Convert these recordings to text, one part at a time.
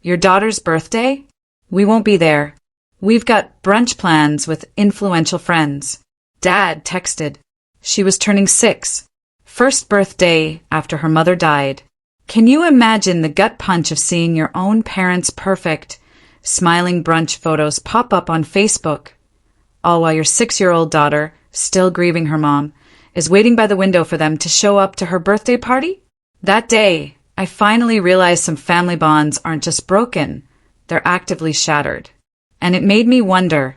your daughter's birthday? We won't be there. We've got brunch plans with influential friends. Dad texted. She was turning 6. First birthday after her mother died. Can you imagine the gut punch of seeing your own parents' perfect, smiling brunch photos pop up on Facebook, all while your 6-year-old daughter, still grieving her mom, is waiting by the window for them to show up to her birthday party? That day, I finally realized some family bonds aren't just broken, they're actively shattered. And it made me wonder,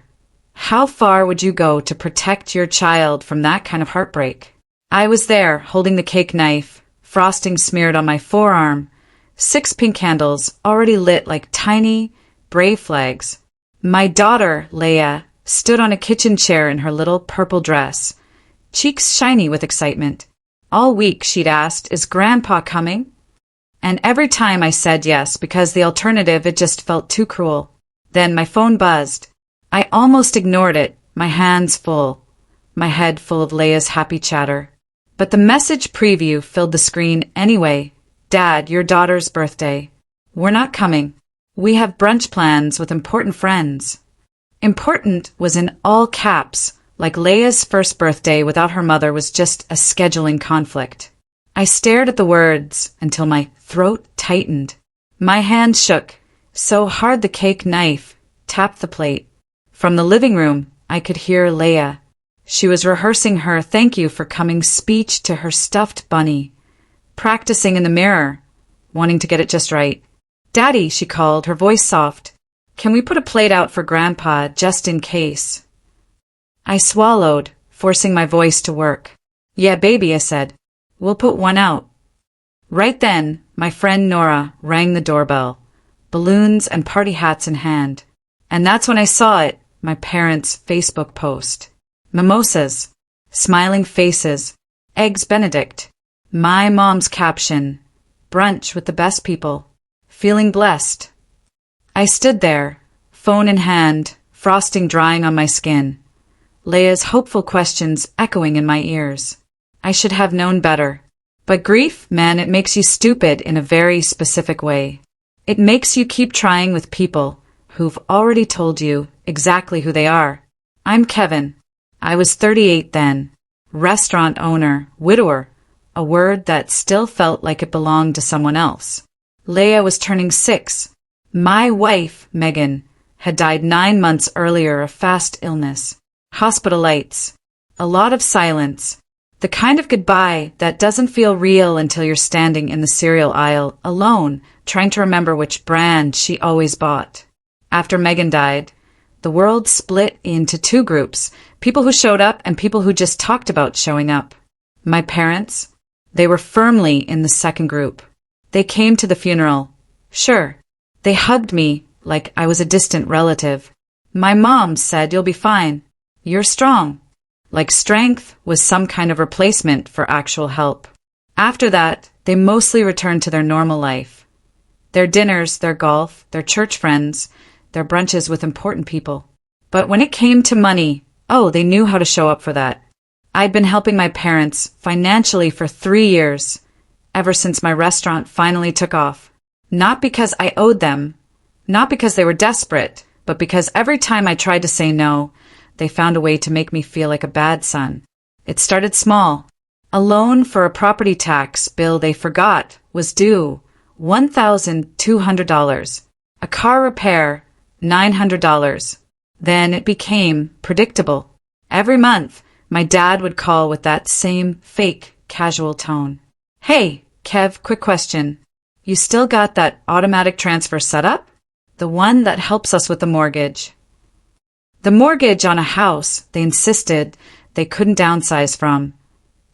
how far would you go to protect your child from that kind of heartbreak? I was there, holding the cake knife, frosting smeared on my forearm, 6 pink candles already lit like tiny, brave flags. My daughter, Leia, stood on a kitchen chair in her little purple dress, cheeks shiny with excitement. All week she'd asked, "Is Grandpa coming?" And every time I said yes, because the alternative, it just felt too cruel. Then my phone buzzed. I almost ignored it, my hands full, my head full of Leia's happy chatter. But the message preview filled the screen anyway. Dad, your daughter's birthday. We're not coming. We have brunch plans with important friends. Important was in all caps, like Leia's first birthday without her mother was just a scheduling conflict. I stared at the words until my throat tightened. My hand shook so hard the cake knife tapped the plate. From the living room, I could hear Leia. She was rehearsing her thank you for coming speech to her stuffed bunny, practicing in the mirror, wanting to get it just right. "Daddy," she called, her voice soft. "Can we put a plate out for Grandpa just in case?" I swallowed, forcing my voice to work. "Yeah, baby," I said. "We'll put one out." Right then, my friend Nora rang the doorbell, balloons and party hats in hand. And that's when I saw it, my parents' Facebook post. Mimosas, smiling faces, eggs Benedict. My mom's caption, "Brunch with the best people. Feeling blessed." I stood there, phone in hand, frosting drying on my skin. Leia's hopeful questions echoing in my ears. I should have known better. But grief, man, it makes you stupid in a very specific way. It makes you keep trying with people who've already told you exactly who they are. I'm Kevin. I was 38 then. Restaurant owner, widower, a word that still felt like it belonged to someone else. Leia was turning 6. My wife, Megan, had died 9 months earlier of fast illness. Hospital lights. A lot of silence. The kind of goodbye that doesn't feel real until you're standing in the cereal aisle, alone, trying to remember which brand she always bought. After Megan died, the world split into 2 groups, people who showed up and people who just talked about showing up. My parents, they were firmly in the second group. They came to the funeral. Sure, they hugged me like I was a distant relative. My mom said, "You'll be fine. You're strong." Like strength was some kind of replacement for actual help. After that, they mostly returned to their normal life. Their dinners, their golf, their church friends, their brunches with important people. But when it came to money, oh, they knew how to show up for that. I'd been helping my parents financially for 3 years, ever since my restaurant finally took off. Not because I owed them, not because they were desperate, but because every time I tried to say no, they found a way to make me feel like a bad son. It started small. A loan for a property tax bill they forgot was due, $1,200. A car repair, $900. Then it became predictable. Every month, my dad would call with that same fake, casual tone. "Hey, Kev, quick question. You still got that automatic transfer set up? The one that helps us with the mortgage." The mortgage on a house they insisted they couldn't downsize from,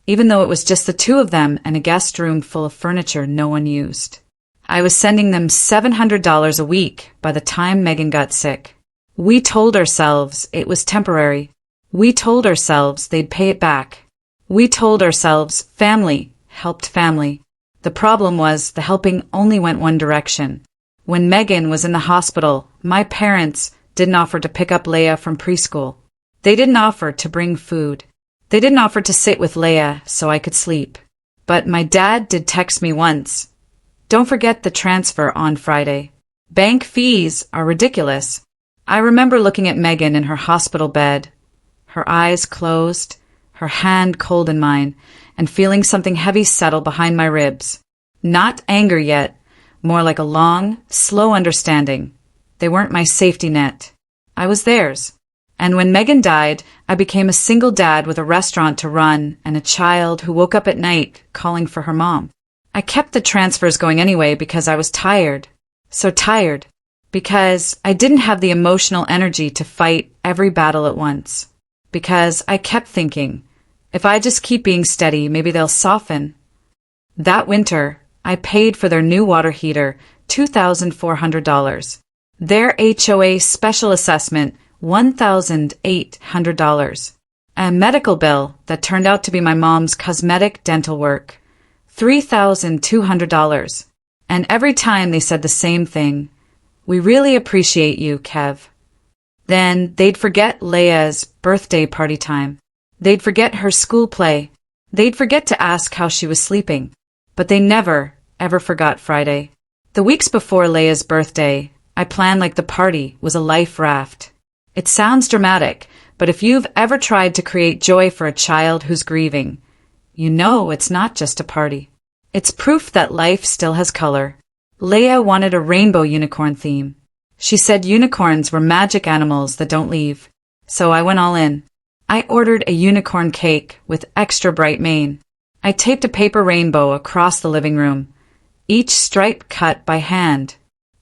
even though it was just the 2 of them and a guest room full of furniture no one used. I was sending them $700 a week by the time Megan got sick. We told ourselves it was temporary. We told ourselves they'd pay it back. We told ourselves family helped family. The problem was the helping only went one direction. When Megan was in the hospital, my parents didn't offer to pick up Leia from preschool. They didn't offer to bring food. They didn't offer to sit with Leia so I could sleep. But my dad did text me once. "Don't forget the transfer on Friday." Bank fees are ridiculous. I remember looking at Megan in her hospital bed, her eyes closed, her hand cold in mine, and feeling something heavy settle behind my ribs. Not anger yet, more like a long, slow understanding. They weren't my safety net. I was theirs. And when Megan died, I became a single dad with a restaurant to run and a child who woke up at night calling for her mom. I kept the transfers going anyway because I was tired. So tired. Because I didn't have the emotional energy to fight every battle at once. Because I kept thinking, if I just keep being steady, maybe they'll soften. That winter, I paid for their new water heater, $2,400. Their HOA special assessment, $1,800. A medical bill that turned out to be my mom's cosmetic dental work, $3,200. And every time they said the same thing, "We really appreciate you, Kev." Then they'd forget Leia's birthday party time. They'd forget her school play. They'd forget to ask how she was sleeping. But they never, ever forgot Friday. The weeks before Leia's birthday, I planned like the party was a life raft. It sounds dramatic, but if you've ever tried to create joy for a child who's grieving, you know it's not just a party. It's proof that life still has color. Leia wanted a rainbow unicorn theme. She said unicorns were magic animals that don't leave. So I went all in. I ordered a unicorn cake with extra bright mane. I taped a paper rainbow across the living room, each stripe cut by hand.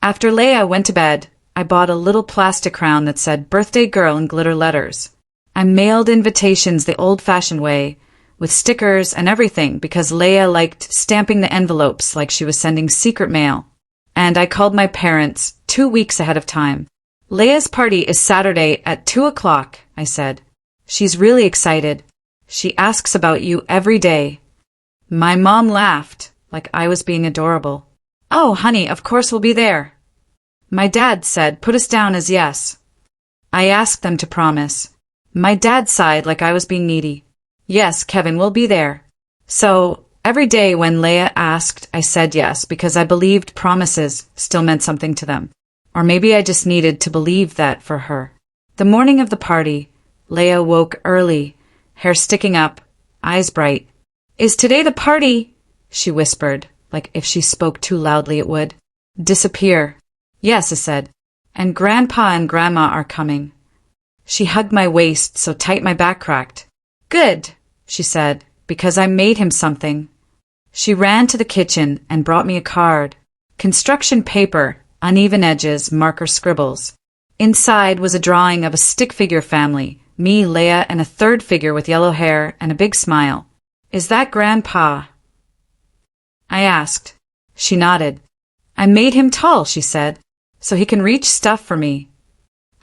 After Leia went to bed, I bought a little plastic crown that said "Birthday Girl" in glitter letters. I mailed invitations the old-fashioned way, with stickers and everything, because Leia liked stamping the envelopes like she was sending secret mail. And I called my parents 2 weeks ahead of time. "Leia's party is Saturday at 2 o'clock, I said. "She's really excited. She asks about you every day." My mom laughed, like I was being adorable. "Oh, honey, of course we'll be there." My dad said, "Put us down as yes." I asked them to promise. My dad sighed like I was being needy. "Yes, Kevin, we'll be there." So, every day when Leia asked, I said yes because I believed promises still meant something to them. Or maybe I just needed to believe that for her. The morning of the party, Leia woke early, hair sticking up, eyes bright. "Is today the party?" she whispered, like if she spoke too loudly it would disappear. "Yes," I said, "and Grandpa and Grandma are coming." She hugged my waist so tight my back cracked. "Good," she said, "because I made him something." She ran to the kitchen and brought me a card. Construction paper, uneven edges, marker scribbles. Inside was a drawing of a stick figure family, me, Leia, and a third figure with yellow hair and a big smile. "Is that Grandpa?" I asked. She nodded. "I made him tall," she said, "so he can reach stuff for me."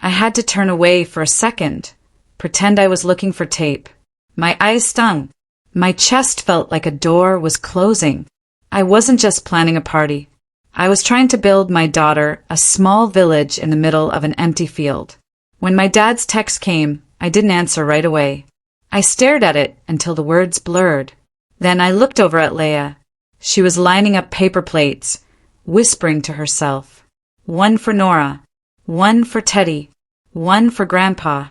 I had to turn away for a second, pretend I was looking for tape. My eyes stung. My chest felt like a door was closing. I wasn't just planning a party. I was trying to build my daughter a small village in the middle of an empty field. When my dad's text came, I didn't answer right away. I stared at it until the words blurred. Then I looked over at Leia. She was lining up paper plates, whispering to herself. One for Nora, one for Teddy, one for Grandpa.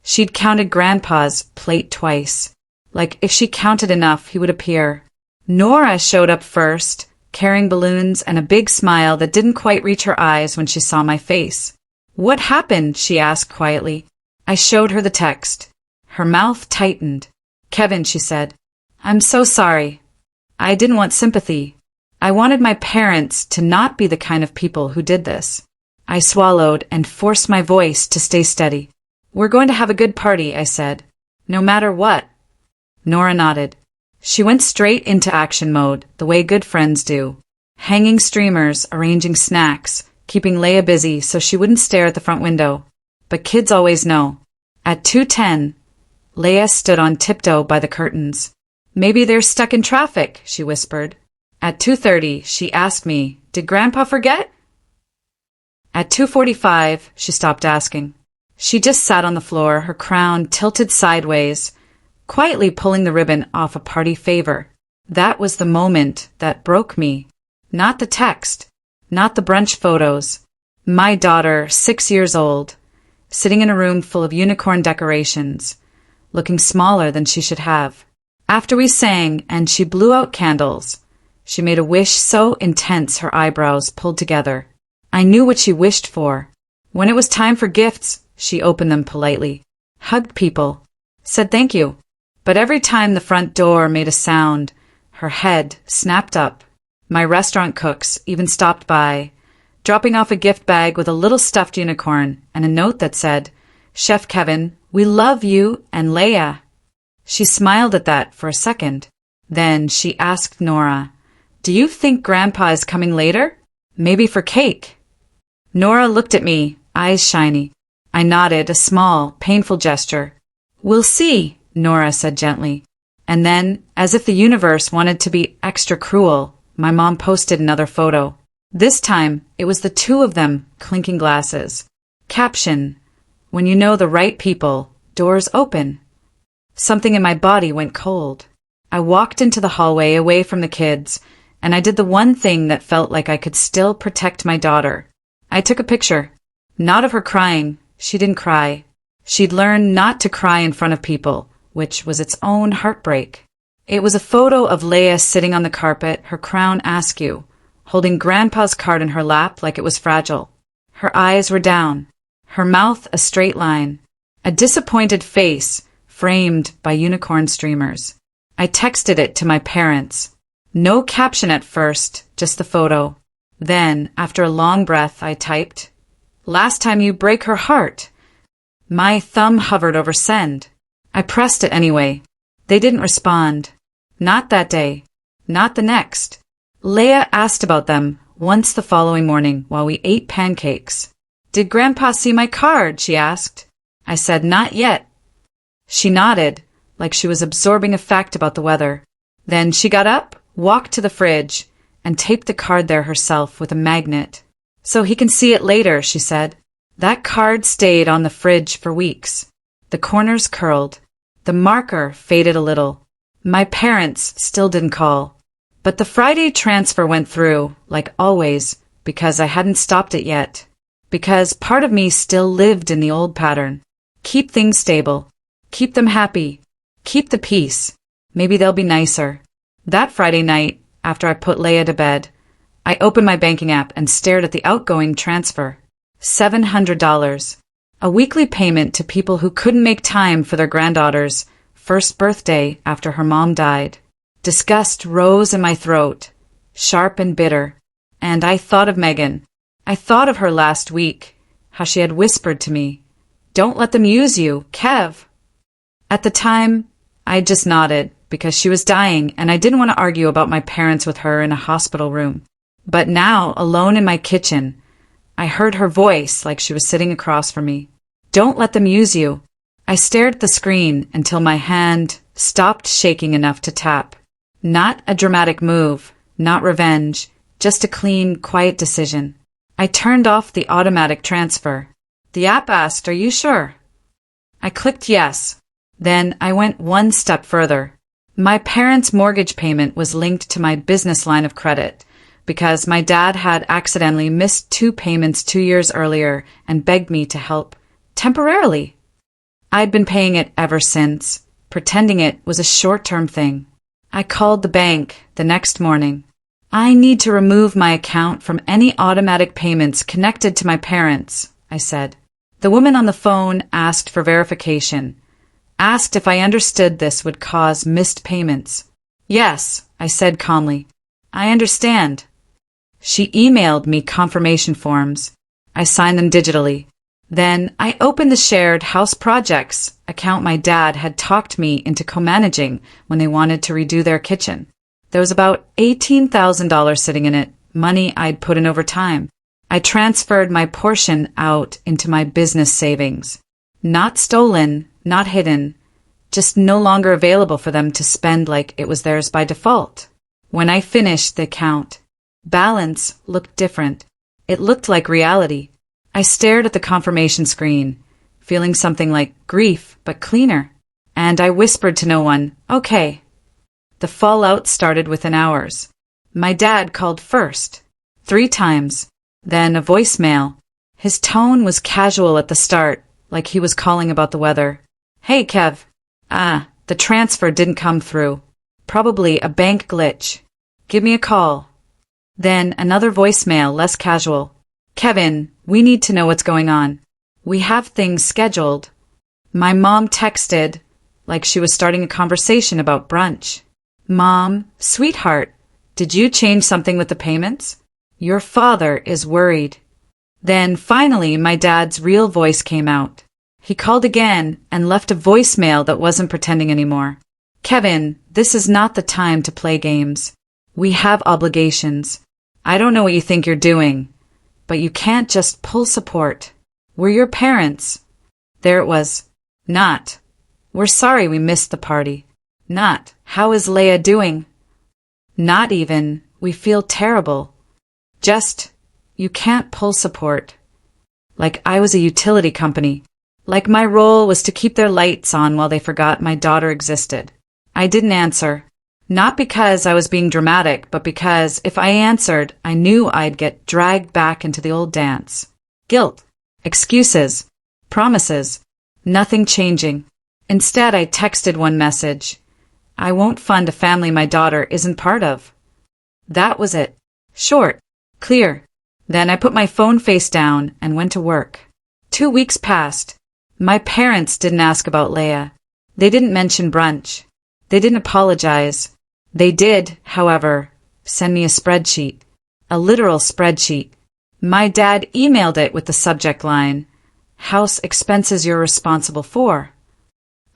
She'd counted Grandpa's plate twice. Like if she counted enough, he would appear. Nora showed up first, carrying balloons and a big smile that didn't quite reach her eyes when she saw my face. "What happened?" she asked quietly. I showed her the text. Her mouth tightened. "Kevin," she said, "I'm so sorry. I didn't want sympathy. I wanted my parents to not be the kind of people who did this." I swallowed and forced my voice to stay steady. "We're going to have a good party," I said. "No matter what." Nora nodded. She went straight into action mode, the way good friends do. Hanging streamers, arranging snacks, keeping Leia busy so she wouldn't stare at the front window. But kids always know. At 2:10, Leia stood on tiptoe by the curtains. "Maybe they're stuck in traffic," she whispered. At 2:30, she asked me, "Did Grandpa forget?" At 2:45, she stopped asking. She just sat on the floor, her crown tilted sideways, quietly pulling the ribbon off a party favor. That was the moment that broke me. Not the text. not the brunch photos. My daughter, 6 years old, sitting in a room full of unicorn decorations, looking smaller than she should have. After we sang and she blew out candles, she made a wish so intense her eyebrows pulled together. I knew what she wished for. When it was time for gifts, she opened them politely, hugged people, said thank you. But every time the front door made a sound, her head snapped up. My restaurant cooks even stopped by, dropping off a gift bag with a little stuffed unicorn and a note that said, "Chef Kevin, we love you and Leia." She smiled at that for a second. Then she asked Nora, "Do you think Grandpa is coming later? Maybe for cake?" Nora looked at me, eyes shiny. I nodded, a small, painful gesture. "We'll see," Nora said gently. And then, as if the universe wanted to be extra cruel, my mom posted another photo. This time, it was the two of them clinking glasses. Caption, "When you know the right people, doors open." Something in my body went cold. I walked into the hallway away from the kids, and I did the one thing that felt like I could still protect my daughter. I took a picture. Not of her crying. She didn't cry. She'd learned not to cry in front of people, which was its own heartbreak. It was a photo of Leia sitting on the carpet, her crown askew, holding Grandpa's card in her lap like it was fragile. Her eyes were down, her mouth a straight line, a disappointed face framed by unicorn streamers. I texted it to my parents. No caption at first, just the photo. Then, after a long breath, I typed, "Last time you break her heart." My thumb hovered over send. I pressed it anyway. They didn't respond. Not that day. Not the next. Leia asked about them once the following morning while we ate pancakes. "Did Grandpa see my card?" she asked. I said, "Not yet." She nodded, like she was absorbing a fact about the weather. Then she got up, walked to the fridge, and taped the card there herself with a magnet. "So he can see it later," she said. That card stayed on the fridge for weeks. The corners curled. The marker faded a little. My parents still didn't call. But the Friday transfer went through, like always, because I hadn't stopped it yet. Because part of me still lived in the old pattern. Keep things stable. Keep them happy. Keep the peace. Maybe they'll be nicer. That Friday night, after I put Leia to bed, I opened my banking app and stared at the outgoing transfer. $700. A weekly payment to people who couldn't make time for their granddaughter's first birthday after her mom died. Disgust rose in my throat, sharp and bitter. And I thought of Megan. I thought of her last week, how she had whispered to me, "Don't let them use you, Kev." At the time, I just nodded because she was dying and I didn't want to argue about my parents with her in a hospital room. But now, alone in my kitchen, I heard her voice like she was sitting across from me. "Don't let them use you." I stared at the screen until my hand stopped shaking enough to tap. Not a dramatic move, not revenge, just a clean, quiet decision. I turned off the automatic transfer. The app asked, "Are you sure?" I clicked yes. Then I went one step further. My parents' mortgage payment was linked to my business line of credit because my dad had accidentally missed 2 payments 2 years earlier and begged me to help, temporarily. I'd been paying it ever since, pretending it was a short-term thing. I called the bank the next morning. "I need to remove my account from any automatic payments connected to my parents," I said. The woman on the phone asked for verification, asked if I understood this would cause missed payments. "Yes," I said calmly. "I understand." She emailed me confirmation forms. I signed them digitally. Then I opened the shared house projects account my dad had talked me into co-managing when they wanted to redo their kitchen. There was about $18,000 sitting in it, money I'd put in over time. I transferred my portion out into my business savings. Not stolen, not hidden, just no longer available for them to spend like it was theirs by default. When I finished the account, balance looked different. It looked like reality. I stared at the confirmation screen, feeling something like grief, but cleaner. And I whispered to no one, "Okay." The fallout started within hours. My dad called first. 3 times. Then a voicemail. His tone was casual at the start, like he was calling about the weather. Hey, Kev. The transfer didn't come through. Probably a bank glitch. Give me a call. Then another voicemail, less casual. Kevin, we need to know what's going on. We have things scheduled. My mom texted, like she was starting a conversation about brunch. Mom, sweetheart, did you change something with the payments? Your father is worried. Then finally my dad's real voice came out. He called again and left a voicemail that wasn't pretending anymore. Kevin, this is not the time to play games. We have obligations. I don't know what you think you're doing, but you can't just pull support. We're your parents. There it was. Not. We're sorry we missed the party. Not. How is Leia doing? Not even. We feel terrible. Just. You can't pull support. Like I was a utility company. Like my role was to keep their lights on while they forgot my daughter existed. I didn't answer. Not because I was being dramatic, but because if I answered, I knew I'd get dragged back into the old dance. Guilt. Excuses. Promises. Nothing changing. Instead, I texted one message. I won't fund a family my daughter isn't part of. That was it. Short. Clear. Then I put my phone face down and went to work. 2 weeks passed. My parents didn't ask about Leia. They didn't mention brunch. They didn't apologize. They did, however, send me a spreadsheet. A literal spreadsheet. My dad emailed it with the subject line, House expenses you're responsible for.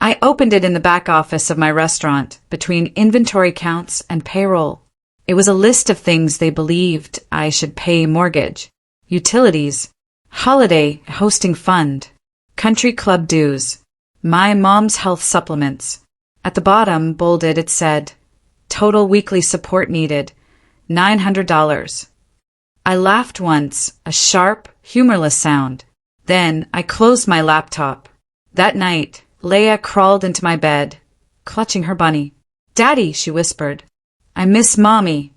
I opened it in the back office of my restaurant, between inventory counts and payroll. It was a list of things they believed I should pay: mortgage, utilities, holiday hosting fund, country club dues, my mom's health supplements. At the bottom, bolded, it said, Total weekly support needed, $900. I laughed once, a sharp, humorless sound. Then I closed my laptop. That night, Leia crawled into my bed, clutching her bunny. Daddy, she whispered. I miss Mommy.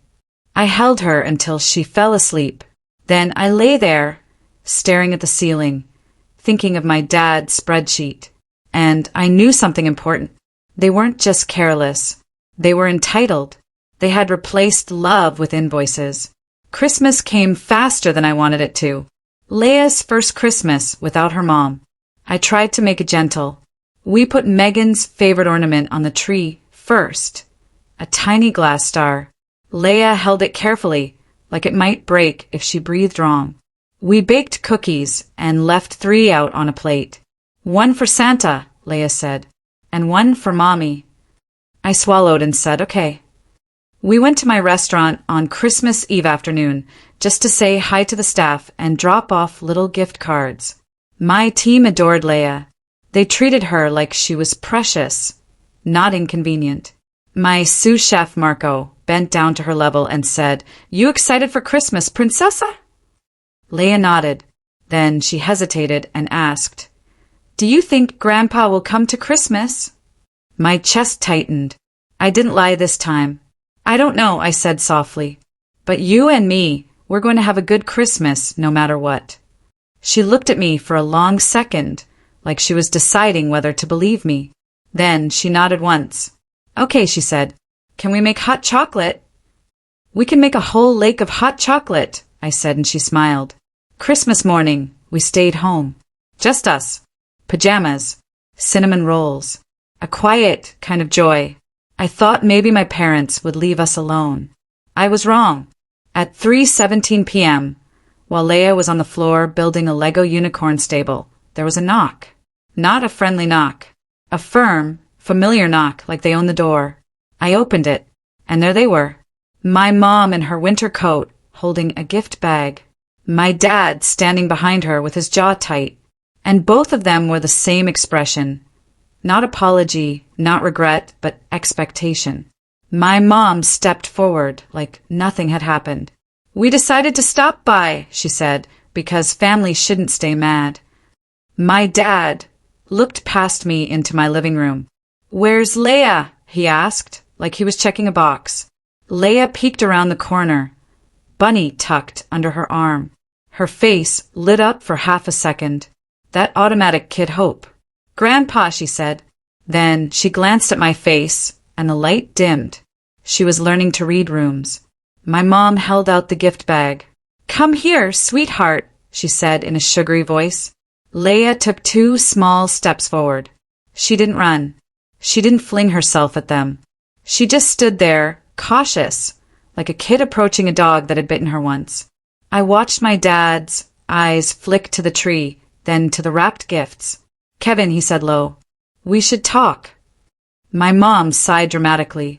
I held her until she fell asleep. Then I lay there, staring at the ceiling, thinking of my dad's spreadsheet. And I knew something important. They weren't just careless. They were entitled. They had replaced love with invoices. Christmas came faster than I wanted it to. Leia's first Christmas without her mom. I tried to make it gentle. We put Megan's favorite ornament on the tree first. A tiny glass star. Leia held it carefully, like it might break if she breathed wrong. We baked cookies and left 3 out on a plate. 1 for Santa, Leia said, and 1 for Mommy. I swallowed and said, okay. We went to my restaurant on Christmas Eve afternoon just to say hi to the staff and drop off little gift cards. My team adored Leia. They treated her like she was precious, not inconvenient. My sous chef, Marco, bent down to her level and said, You excited for Christmas, Princessa? Leia nodded. Then she hesitated and asked, Do you think Grandpa will come to Christmas? My chest tightened. I didn't lie this time. I don't know, I said softly. But you and me, we're going to have a good Christmas no matter what. She looked at me for a long second, like she was deciding whether to believe me. Then she nodded once. Okay, she said. Can we make hot chocolate? We can make a whole lake of hot chocolate, I said, and she smiled. Christmas morning, we stayed home. Just us. Pajamas. Cinnamon rolls. A quiet kind of joy. I thought maybe my parents would leave us alone. I was wrong. At 3:17 p.m., while Leia was on the floor building a Lego unicorn stable, there was a knock. Not a friendly knock. A firm, familiar knock like they owned the door. I opened it, and there they were. My mom in her winter coat, holding a gift bag. My dad standing behind her with his jaw tight. And both of them were the same expression. Not apology, not regret, but expectation. My mom stepped forward like nothing had happened. We decided to stop by, she said, because family shouldn't stay mad. My dad looked past me into my living room. Where's Leia? He asked, like he was checking a box. Leia peeked around the corner. bunny tucked under her arm. Her face lit up for half a second. That automatic kid hope. "Grandpa," she said. Then she glanced at my face, and the light dimmed. She was learning to read rooms. My mom held out the gift bag. "Come here, sweetheart," she said in a sugary voice. Leia took 2 small steps forward. She didn't run. She didn't fling herself at them. She just stood there, cautious, like a kid approaching a dog that had bitten her once. I watched my dad's eyes flick to the tree, then to the wrapped gifts. "Kevin," he said low, "we should talk." My mom sighed dramatically.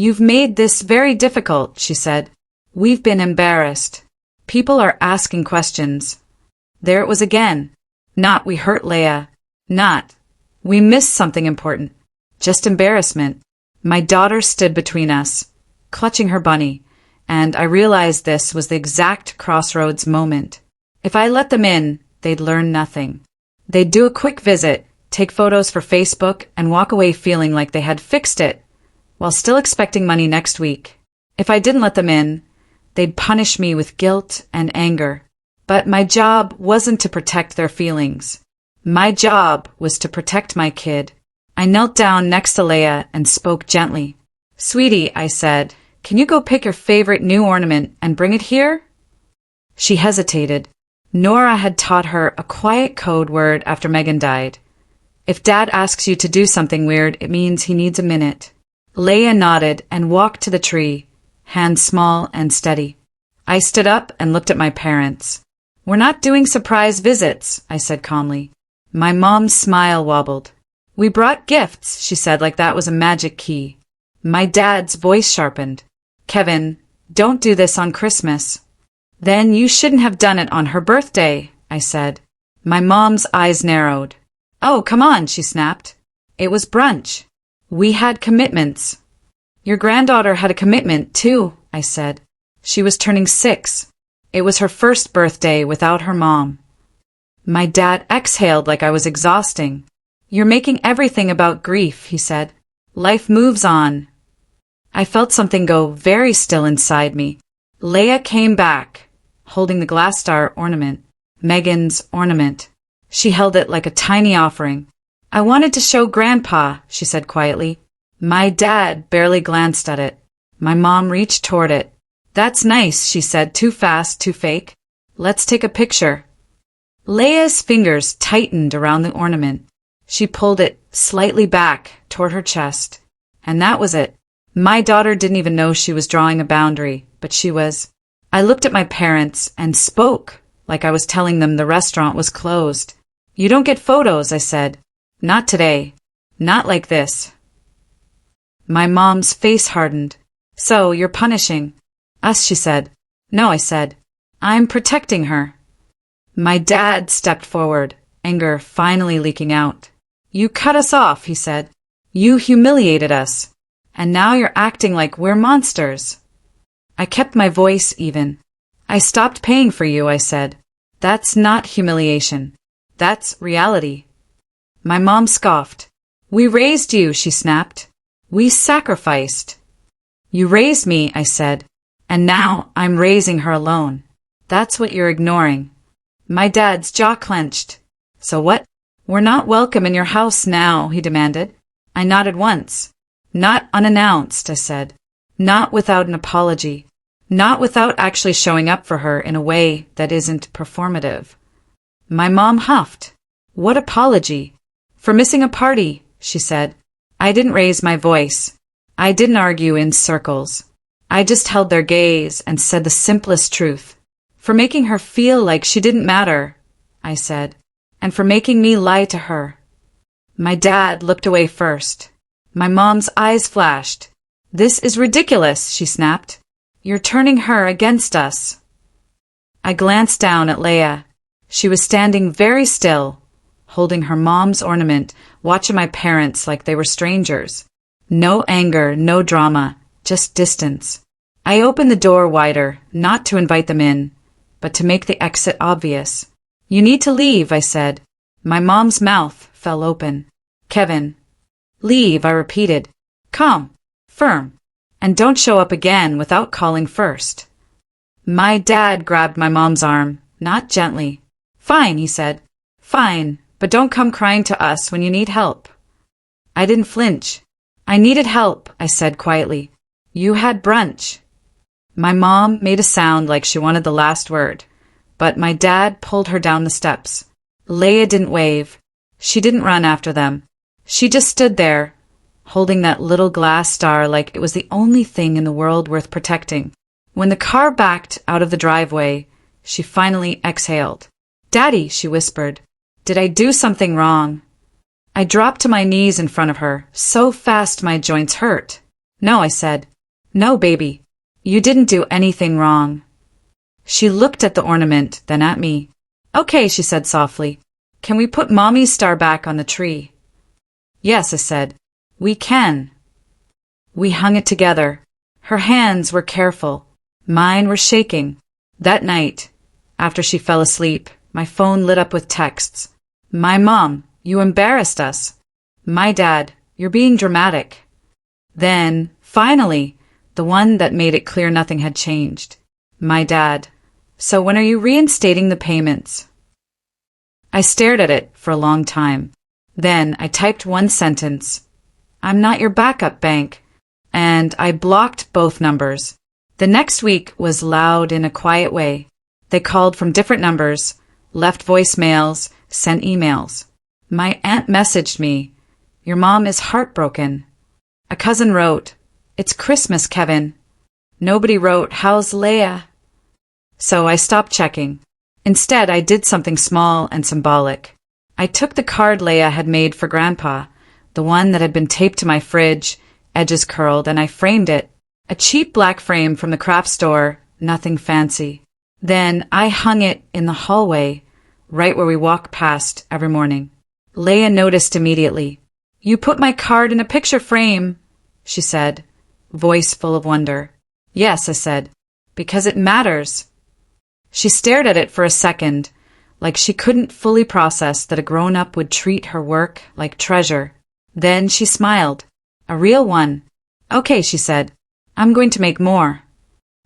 "You've made this very difficult," she said. "We've been embarrassed. People are asking questions." There it was again. Not "we hurt Leia." Not "we missed something important." Just embarrassment. My daughter stood between us, clutching her bunny, and I realized this was the exact crossroads moment. If I let them in, they'd learn nothing. They'd do a quick visit, take photos for Facebook, and walk away feeling like they had fixed it, while still expecting money next week. If I didn't let them in, they'd punish me with guilt and anger. But my job wasn't to protect their feelings. My job was to protect my kid. I knelt down next to Leia and spoke gently. "Sweetie," I said, "can you go pick your favorite new ornament and bring it here?" She hesitated. Nora had taught her a quiet code word after Megan died. If Dad asks you to do something weird, it means he needs a minute. Leia nodded and walked to the tree, hands small and steady. I stood up and looked at my parents. "We're not doing surprise visits," I said calmly. My mom's smile wobbled. "We brought gifts," she said like that was a magic key. My dad's voice sharpened. "Kevin, don't do this on Christmas." "Then you shouldn't have done it on her birthday," I said. My mom's eyes narrowed. "Oh, come on," she snapped. "It was brunch. We had commitments." "Your granddaughter had a commitment, too," I said. "She was turning 6. It was her first birthday without her mom." My dad exhaled like I was exhausting. "You're making everything about grief," he said. "Life moves on." I felt something go very still inside me. Leia came back, holding the glass star ornament, Megan's ornament. She held it like a tiny offering. "I wanted to show Grandpa," she said quietly. My dad barely glanced at it. My mom reached toward it. "That's nice," she said, "too fast, too fake. Let's take a picture." Leia's fingers tightened around the ornament. She pulled it slightly back toward her chest. And that was it. My daughter didn't even know she was drawing a boundary, but she was. I looked at my parents and spoke like I was telling them the restaurant was closed. "You don't get photos," I said. "Not today. Not like this." My mom's face hardened. "So, you're punishing us," she said. "No," I said. "I'm protecting her." My dad stepped forward, anger finally leaking out. "You cut us off," he said. "You humiliated us. And now you're acting like we're monsters." I kept my voice even. "I stopped paying for you," I said. "That's not humiliation. That's reality." My mom scoffed. "We raised you," she snapped. "We sacrificed." "You raised me," I said. "And now I'm raising her alone. That's what you're ignoring." My dad's jaw clenched. "So what? We're not welcome in your house now," he demanded. I nodded once. "Not unannounced," I said. "Not without an apology. Not without actually showing up for her in a way that isn't performative." My mom huffed. "What apology?" "For missing a party," she said. I didn't raise my voice. I didn't argue in circles. I just held their gaze and said the simplest truth. "For making her feel like she didn't matter," I said, "and for making me lie to her." My dad looked away first. My mom's eyes flashed. "This is ridiculous," she snapped. "You're turning her against us." I glanced down at Leia. She was standing very still, holding her mom's ornament, watching my parents like they were strangers. No anger, no drama, just distance. I opened the door wider, not to invite them in, but to make the exit obvious. "You need to leave," I said. My mom's mouth fell open. "Kevin." "Leave," I repeated. "Calm, firm, and don't show up again without calling first." My dad grabbed my mom's arm, not gently. Fine, he said. Fine, but don't come crying to us when you need help. I didn't flinch. I needed help, I said quietly. You had brunch. My mom made a sound like she wanted the last word, but my dad pulled her down the steps. Leia didn't wave. She didn't run after them. She just stood there, holding that little glass star like it was the only thing in the world worth protecting. When the car backed out of the driveway, she finally exhaled. Daddy, she whispered, did I do something wrong? I dropped to my knees in front of her, so fast my joints hurt. No, I said. No, baby. You didn't do anything wrong. She looked at the ornament, then at me. Okay, she said softly. Can we put Mommy's star back on the tree? Yes, I said. We can. We hung it together. Her hands were careful. Mine were shaking. That night, after she fell asleep, my phone lit up with texts. My mom, you embarrassed us. My dad, you're being dramatic. Then, finally, the one that made it clear nothing had changed. My dad, so when are you reinstating the payments? I stared at it for a long time. Then I typed one sentence. I'm not your backup bank. And I blocked both numbers. The next week was loud in a quiet way. They called from different numbers, left voicemails, sent emails. My aunt messaged me, your mom is heartbroken. A cousin wrote, it's Christmas, Kevin. Nobody wrote, how's Leia? So I stopped checking. Instead, I did something small and symbolic. I took the card Leia had made for Grandpa, the one that had been taped to my fridge, edges curled, and I framed it. A cheap black frame from the craft store, nothing fancy. Then I hung it in the hallway, right where we walk past every morning. Leia noticed immediately. You put my card in a picture frame, she said, voice full of wonder. Yes, I said, because it matters. She stared at it for a second, like she couldn't fully process that a grown-up would treat her work like treasure. Then she smiled. A real one. Okay, she said. I'm going to make more.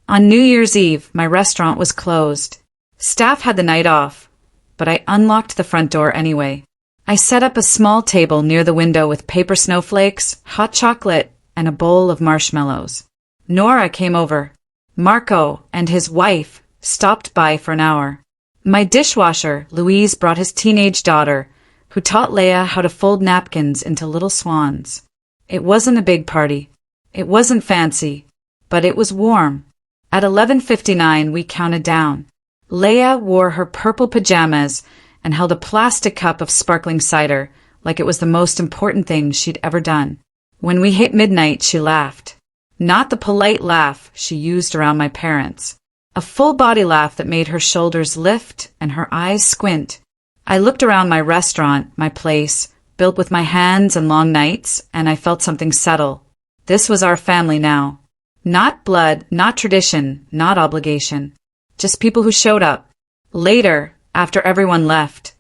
On New Year's Eve, my restaurant was closed. Staff had the night off, but I unlocked the front door anyway. I set up a small table near the window with paper snowflakes, hot chocolate, and a bowl of marshmallows. Nora came over. Marco and his wife stopped by for an hour. My dishwasher, Louise, brought his teenage daughter, who taught Leia how to fold napkins into little swans. It wasn't a big party. It wasn't fancy, but it was warm. At 11:59, we counted down. Leia wore her purple pajamas and held a plastic cup of sparkling cider like it was the most important thing she'd ever done. When we hit midnight, she laughed. Not the polite laugh she used around my parents. A full-body laugh that made her shoulders lift and her eyes squint. I looked around my restaurant, my place, built with my hands and long nights, and I felt something settle. This was our family now. Not blood, not tradition, not obligation. Just people who showed up. Later, after everyone left,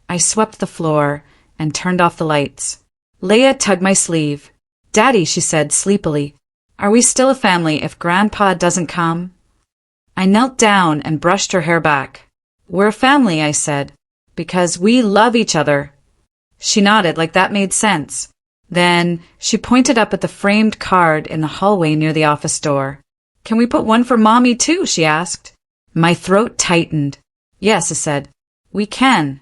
I swept the floor and turned off the lights. Leia tugged my sleeve. Daddy, she said sleepily, are we still a family if Grandpa doesn't come? I knelt down and brushed her hair back. We're a family, I said, because we love each other. She nodded like that made sense. Then she pointed up at the framed card in the hallway near the office door. Can we put one for Mommy too? She asked. My throat tightened. Yes, I said. We can.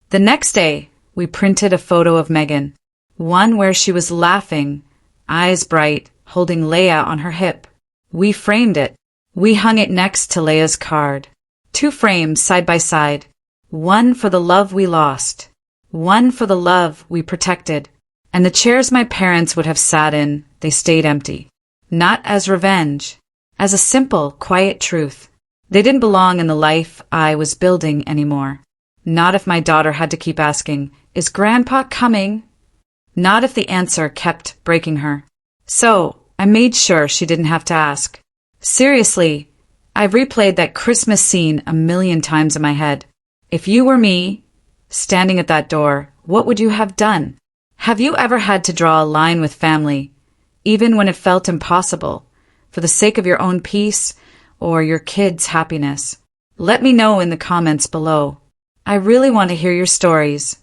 The next day, we printed a photo of Megan, one where she was laughing, eyes bright, holding Leia on her hip. We framed it. We hung it next to Leia's card. 2 frames side by side. One for the love we lost. One for the love we protected. And the chairs my parents would have sat in, they stayed empty. Not as revenge. As a simple, quiet truth. They didn't belong in the life I was building anymore. Not if my daughter had to keep asking, is Grandpa coming? Not if the answer kept breaking her. So, I made sure she didn't have to ask. Seriously, I've replayed that Christmas scene a million times in my head. If you were me, standing at that door, what would you have done? Have you ever had to draw a line with family, even when it felt impossible, for the sake of your own peace, or your kids' happiness? Let me know in the comments below. I really want to hear your stories.